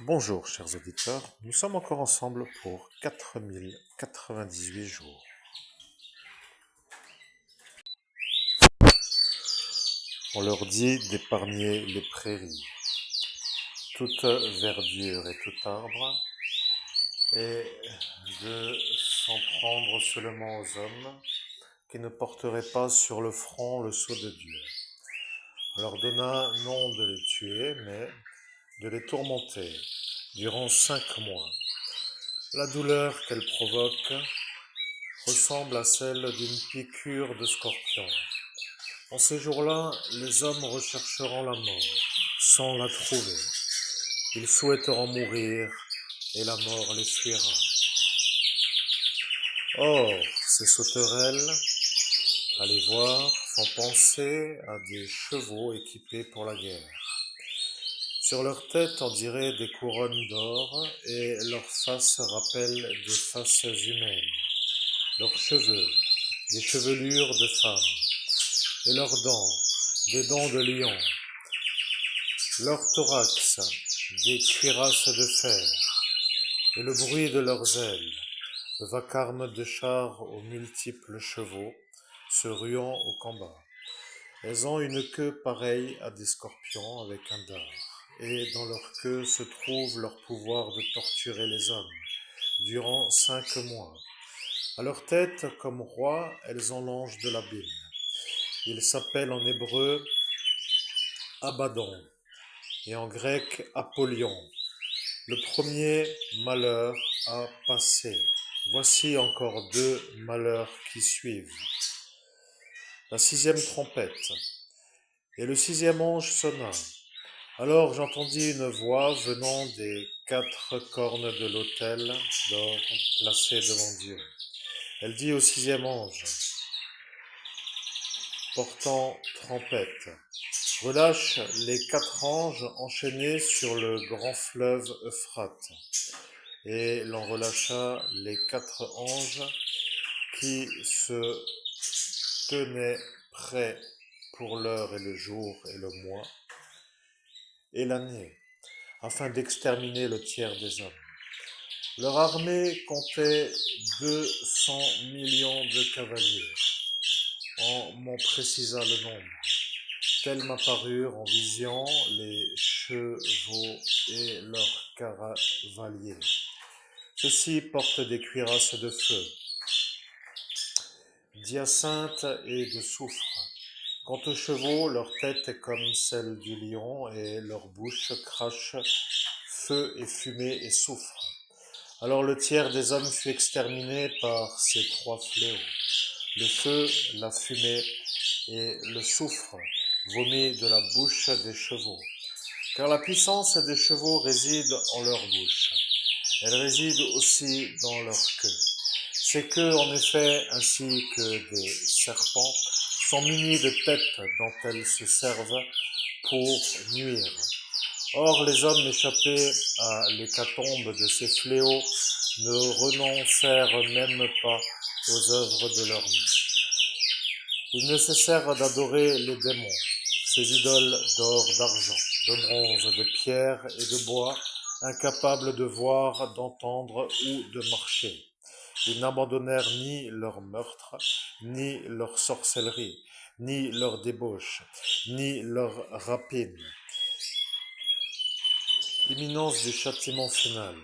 Bonjour chers auditeurs, nous sommes encore ensemble pour 4098 jours. On leur dit d'épargner les prairies, toute verdure et tout arbre, et de s'en prendre seulement aux hommes qui ne porteraient pas sur le front le sceau de Dieu. On leur donna non de les tuer, mais de les tourmenter durant 5 mois. La douleur qu'elle provoque ressemble à celle d'une piqûre de scorpion. En ces jours-là, les hommes rechercheront la mort sans la trouver. Ils souhaiteront mourir et la mort les fuira. Or, ces sauterelles, allez voir, font penser à des chevaux équipés pour la guerre. Sur leur tête, on dirait des couronnes d'or, et leurs faces rappellent des faces humaines. Leurs cheveux, des chevelures de femmes, et leurs dents, des dents de lion. Leur thorax, des cuirasses de fer, et le bruit de leurs ailes, le vacarme de chars aux multiples chevaux, se ruant au combat. Elles ont une queue pareille à des scorpions avec un dard, et dans leur queue se trouve leur pouvoir de torturer les hommes durant 5 mois. À leur tête, comme rois, elles ont l'ange de l'abîme. Il s'appelle en hébreu Abaddon et en grec Apollyon. Le premier malheur a passé. Voici encore 2 malheurs qui suivent. La 6e trompette. Et le 6e ange sonna. Alors j'entendis une voix venant des 4 cornes de l'autel d'or placé devant Dieu. Elle dit au 6e ange, portant trompette, relâche les 4 anges enchaînés sur le grand fleuve Euphrate. Et l'on relâcha les 4 anges qui se tenaient prêts pour l'heure et le jour et le mois et l'année, afin d'exterminer le tiers des hommes. Leur armée comptait 200 millions de cavaliers. On m'en précisa le nombre. Tels m'apparurent en vision les chevaux et leurs cavaliers. Ceux-ci portent des cuirasses de feu, d'hyacinthe et de soufre. Quant aux chevaux, leur tête est comme celle du lion et leur bouche crache feu et fumée et soufre. Alors le tiers des hommes fut exterminé par ces 3 fléaux, le feu, la fumée et le soufre, vomi de la bouche des chevaux. Car la puissance des chevaux réside en leur bouche. Elle réside aussi dans leur queue. Ces queues, en effet, ainsi que des serpents, sont munies de têtes dont elles se servent pour nuire. Or, les hommes échappés à l'hécatombe de ces fléaux ne renoncèrent même pas aux œuvres de leurs mains. Ils ne cessèrent d'adorer les démons, ces idoles d'or, d'argent, de bronze, de pierre et de bois, incapables de voir, d'entendre ou de marcher. Ils n'abandonnèrent ni leur meurtre, ni leur sorcellerie, ni leur débauche, ni leur rapine. Imminence du châtiment final.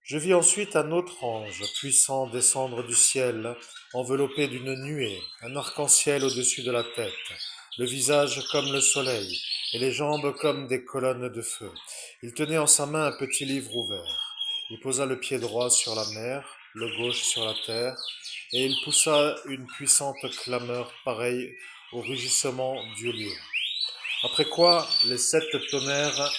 Je vis ensuite un autre ange puissant descendre du ciel, enveloppé d'une nuée, un arc-en-ciel au-dessus de la tête, le visage comme le soleil, et les jambes comme des colonnes de feu. Il tenait en sa main un petit livre ouvert. Il posa le pied droit sur la mer, le gauche sur la terre, et il poussa une puissante clameur pareille au rugissement du lion. Après quoi, les 7 tonnerres